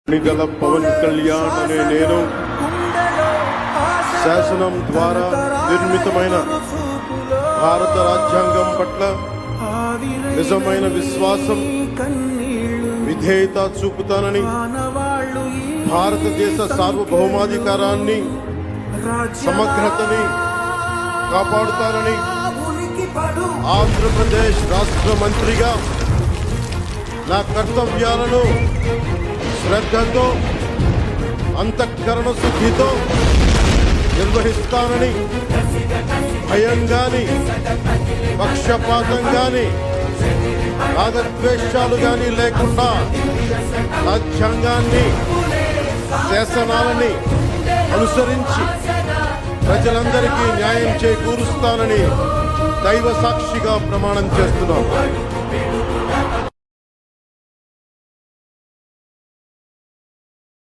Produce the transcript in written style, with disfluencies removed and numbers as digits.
గల పవన్ కళ్యాణ్ అనే నేను శాసనం ద్వారా నిర్మితమైన భారత రాజ్యాంగం పట్ల నిజమైన విశ్వాసం విధేయత చూపుతానని, భారతదేశ సార్వభౌమాధికారాన్ని సమగ్రతని కాపాడుతానని, ఆంధ్రప్రదేశ్ రాష్ట్ర మంత్రిగా నా కర్తవ్యాలను శ్రద్ధతో అంతఃకరణ శుద్ధితో నిర్వహిస్తానని, భయం గాని పక్షపాతం గాని రాగద్వేషాలు గాని లేకుండా రాజ్యాంగాన్ని శాసనాలని అనుసరించి ప్రజలందరికీ న్యాయం చేకూరుస్తానని దైవ సాక్షిగా ప్రమాణం చేస్తున్నాను.